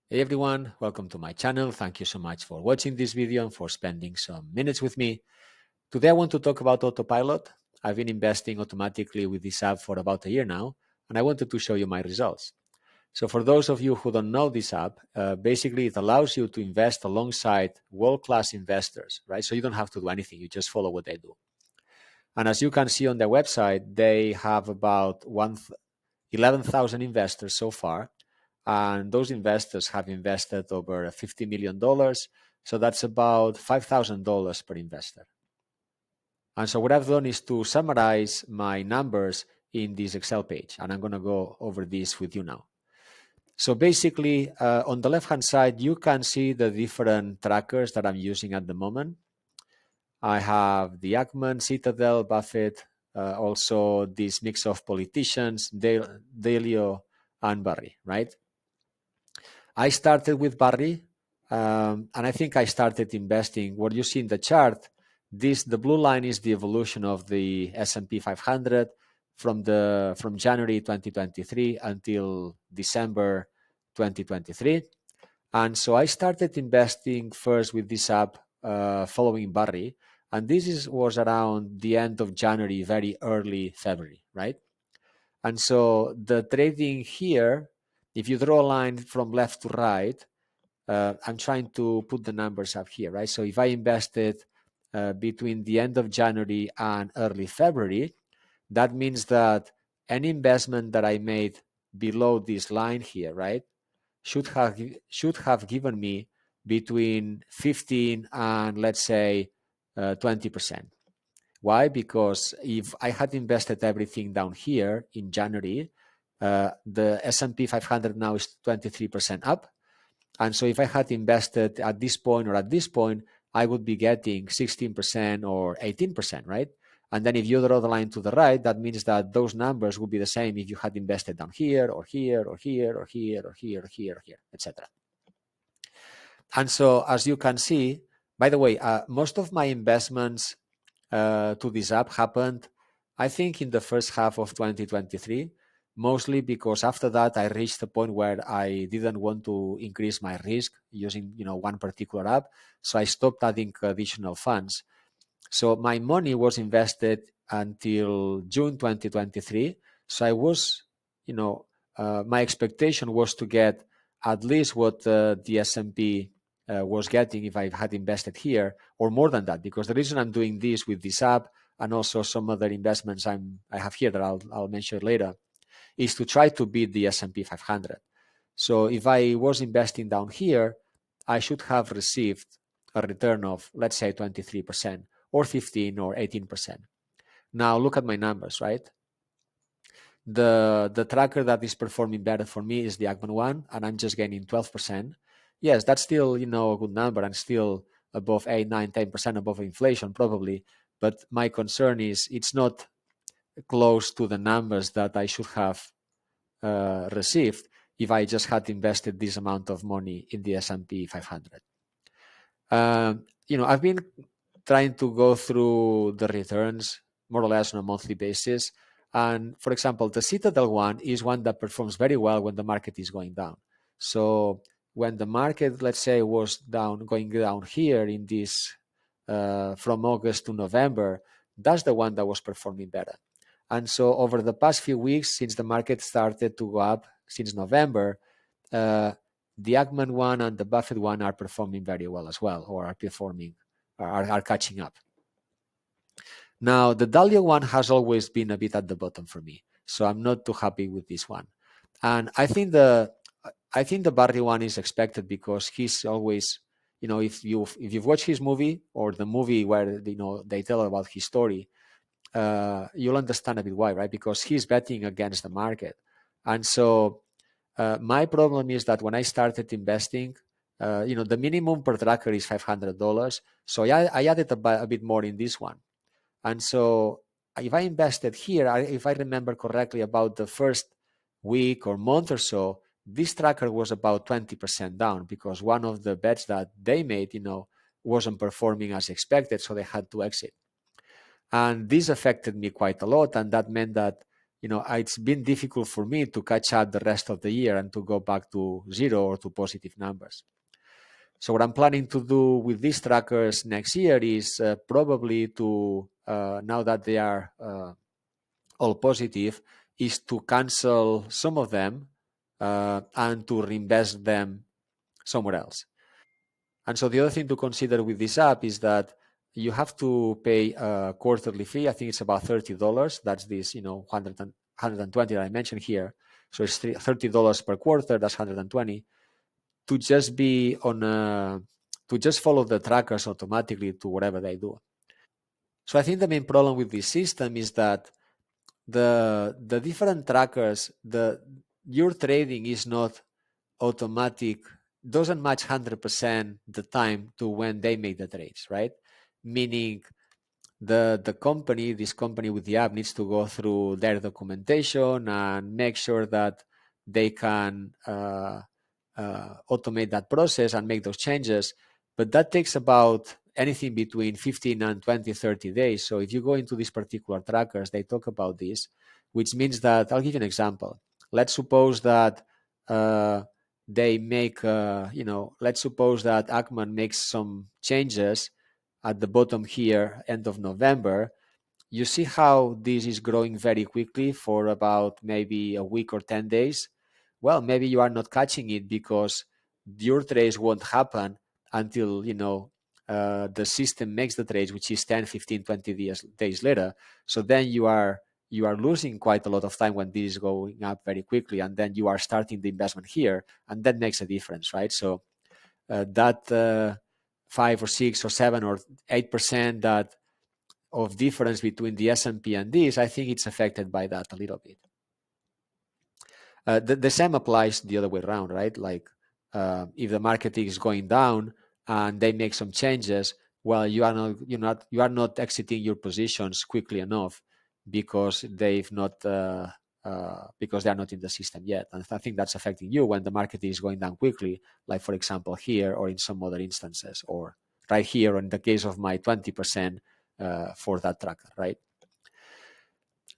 Hey everyone, welcome to my channel. Thank you so much for watching this video and for spending some minutes with me. Today I want to talk about Autopilot. I've been investing automatically with this app for about a year now, and I wanted to show you my results. So for those of you who don't know this app, basically it allows you to invest alongside world-class investors, right? So you don't have to do anything, you just follow what they do. And as you can see on their website, they have about 11,000 investors so far. And those investors have invested over $50 million. So that's about $5,000 per investor. And so what I've done is to summarize my numbers in this Excel page. And I'm going to go over this with you now. So basically, on the left-hand side, you can see the different trackers that I'm using at the moment. I have the Ackman, Citadel, Buffett, also this mix of politicians, Dalio, and Barry, right? I started with Barry, and I think I started investing. What you see in the chart, the blue line is the evolution of the S&P 500 from January 2023 until December 2023. And so I started investing first with this app, following Barry, and was around the end of January, very early February, right? And so the trading here, if you draw a line from left to right, I'm trying to put the numbers up here, right? So if I invested between the end of January and early February, that means that any investment that I made below this line here, right, should have given me between 15 and let's say 20%. Why? Because if I had invested everything down here in January, the S&P 500 now is 23% up. And so if I had invested at this point or at this point, I would be getting 16% or 18%, right? And then if you draw the line to the right, that means that those numbers would be the same if you had invested down here or here or here or here or here or here or here, etc. And so as you can see, by the way, most of my investments to this app happened, I think, in the first half of 2023, mostly because after that I reached a point where I didn't want to increase my risk using one particular app, so I stopped adding additional funds. So my money was invested until June 2023. So I was, my expectation was to get at least what the S&P was getting if I had invested here, or more than that, because the reason I'm doing this with this app and also some other investments I have here that I'll mention later is to try to beat the S&P 500. So if I was investing down here, I should have received a return of, let's say, 23% or 15 or 18%. Now look at my numbers, right? The tracker that is performing better for me is the Ackman one, and I'm just gaining 12%. Yes, that's still, a good number and still above 8, 9, 10% above inflation probably. But my concern is it's not close to the numbers that I should have received if I just had invested this amount of money in the S&P 500. I've been trying to go through the returns more or less on a monthly basis. And for example, the Citadel one is one that performs very well when the market is going down. So when the market, let's say, was going down here in this from August to November, that's the one that was performing better. And so over the past few weeks, since the market started to go up since November, the Ackman one and the Buffett one are performing very well as well, or are catching up. Now, the Dalio one has always been a bit at the bottom for me, so I'm not too happy with this one. And I think the Barry one is expected because he's always, if you've watched his movie or the movie where they tell about his story, you'll understand a bit why, right? Because he's betting against the market. And so my problem is that when I started investing, the minimum per tracker is $500. So I added a bit more in this one. And so if I invested here, if I remember correctly, about the first week or month or so, this tracker was about 20% down because one of the bets that they made, wasn't performing as expected. So they had to exit. And this affected me quite a lot. And that meant that, it's been difficult for me to catch up the rest of the year and to go back to zero or to positive numbers. So what I'm planning to do with these trackers next year is probably to, now that they are all positive, is to cancel some of them and to reinvest them somewhere else. And so the other thing to consider with this app is that you have to pay a quarterly fee. I think it's about $30. That's this, 120 that I mentioned here. So it's $30 per quarter. That's 120 to just be to just follow the trackers automatically to whatever they do. So I think the main problem with this system is that the different trackers, your trading is not automatic, doesn't match 100% the time to when they make the trades, right? Meaning this company with the app needs to go through their documentation and make sure that they can automate that process and make those changes. But that takes about anything between 15 and 20, 30 days. So if you go into these particular trackers, they talk about this, which means that, I'll give you an example. Let's suppose that they make, let's suppose that Ackman makes some changes at the bottom here, end of November. You see how this is growing very quickly for about maybe a week or 10 days. Well, maybe you are not catching it because your trades won't happen until, the system makes the trades, which is 10, 15, 20 days later. So then you are losing quite a lot of time when this is going up very quickly, and then you are starting the investment here, and that makes a difference, right? So that 5 or 6 or 7 or 8% that of difference between the S&P and this, I think it's affected by that a little bit. The same applies the other way around, right? Like if the market is going down and they make some changes, well, you are not exiting your positions quickly enough because they've not because they are not in the system yet. And I think that's affecting you when the market is going down quickly, like for example here or in some other instances, or right here in the case of my 20% for that tracker, right?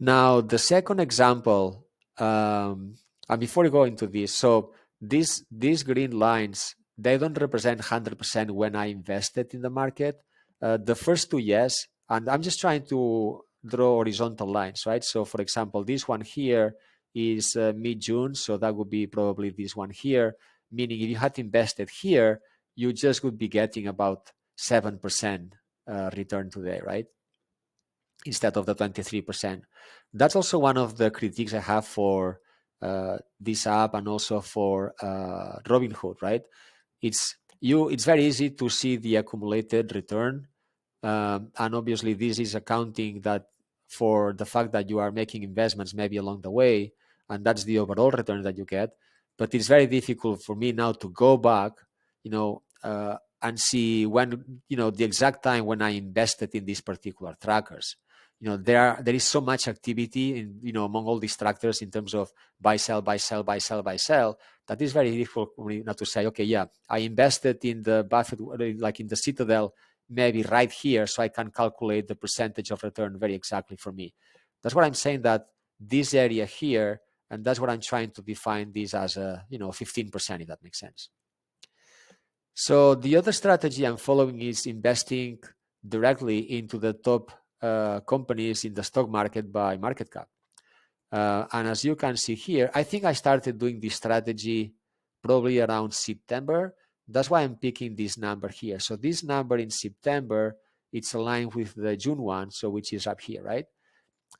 Now, the second example, and before we go into this, so these green lines, they don't represent 100% when I invested in the market. The first two, yes, and I'm just trying to draw horizontal lines, right? So, for example, this one here is mid-June, so that would be probably this one here, meaning if you had invested here, you just would be getting about 7% return today, right? Instead of the 23%. That's also one of the critiques I have for this app and also for Robinhood, right? It's very easy to see the accumulated return, and obviously this is accounting that for the fact that you are making investments maybe along the way, and that's the overall return that you get. But it's very difficult for me now to go back, and see when, the exact time when I invested in these particular trackers. There is so much activity in, among all these trackers in terms of buy, sell, buy, sell, buy, sell, buy, sell, that is very difficult for me not to say, okay, yeah, I invested in the Buffett, like in the Citadel, maybe right here, so I can calculate the percentage of return very exactly for me. That's what I'm saying, that this area here, and that's what I'm trying to define this as a, 15%, if that makes sense. So the other strategy I'm following is investing directly into the top companies in the stock market by market cap. And as you can see here, I think I started doing this strategy probably around September. That's why I'm picking this number here. So this number in September, it's aligned with the June one, so which is up here, right?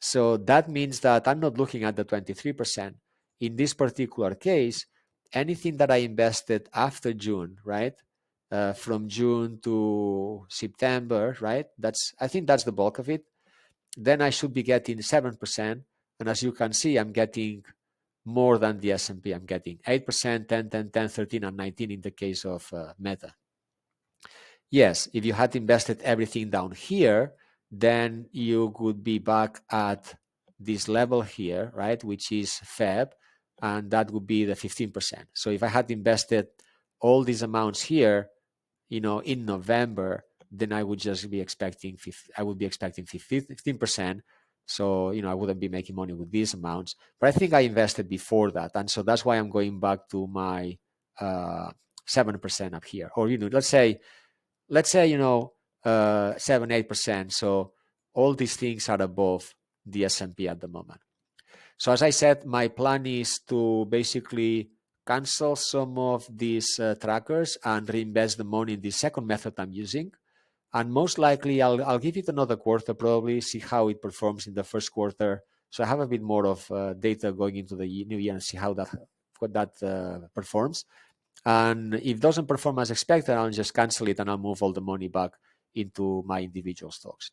So that means that I'm not looking at the 23%. In this particular case, anything that I invested after June, right? From June to September, right? I think that's the bulk of it. Then I should be getting 7%. And as you can see, I'm getting more than the S&P. I'm getting 8%, 10, 10, 10, 13, and 19 in the case of Meta. Yes, if you had invested everything down here, then you could be back at this level here, right, which is Feb, and that would be the 15%. So if I had invested all these amounts here, in November, then I would just be expecting 15%. So, I wouldn't be making money with these amounts, but I think I invested before that. And so that's why I'm going back to my 7% up here. Or, let's say, 7, 8%. So all these things are above the S&P at the moment. So as I said, my plan is to basically cancel some of these trackers and reinvest the money in the second method I'm using. And most likely I'll give it another quarter, probably see how it performs in the first quarter. So I have a bit more of data going into the new year and see how that performs. And if it doesn't perform as expected, I'll just cancel it and I'll move all the money back into my individual stocks.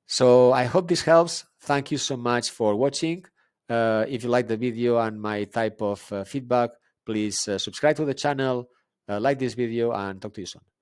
So I hope this helps. Thank you so much for watching. If you like the video and my type of feedback, please subscribe to the channel, like this video, and talk to you soon.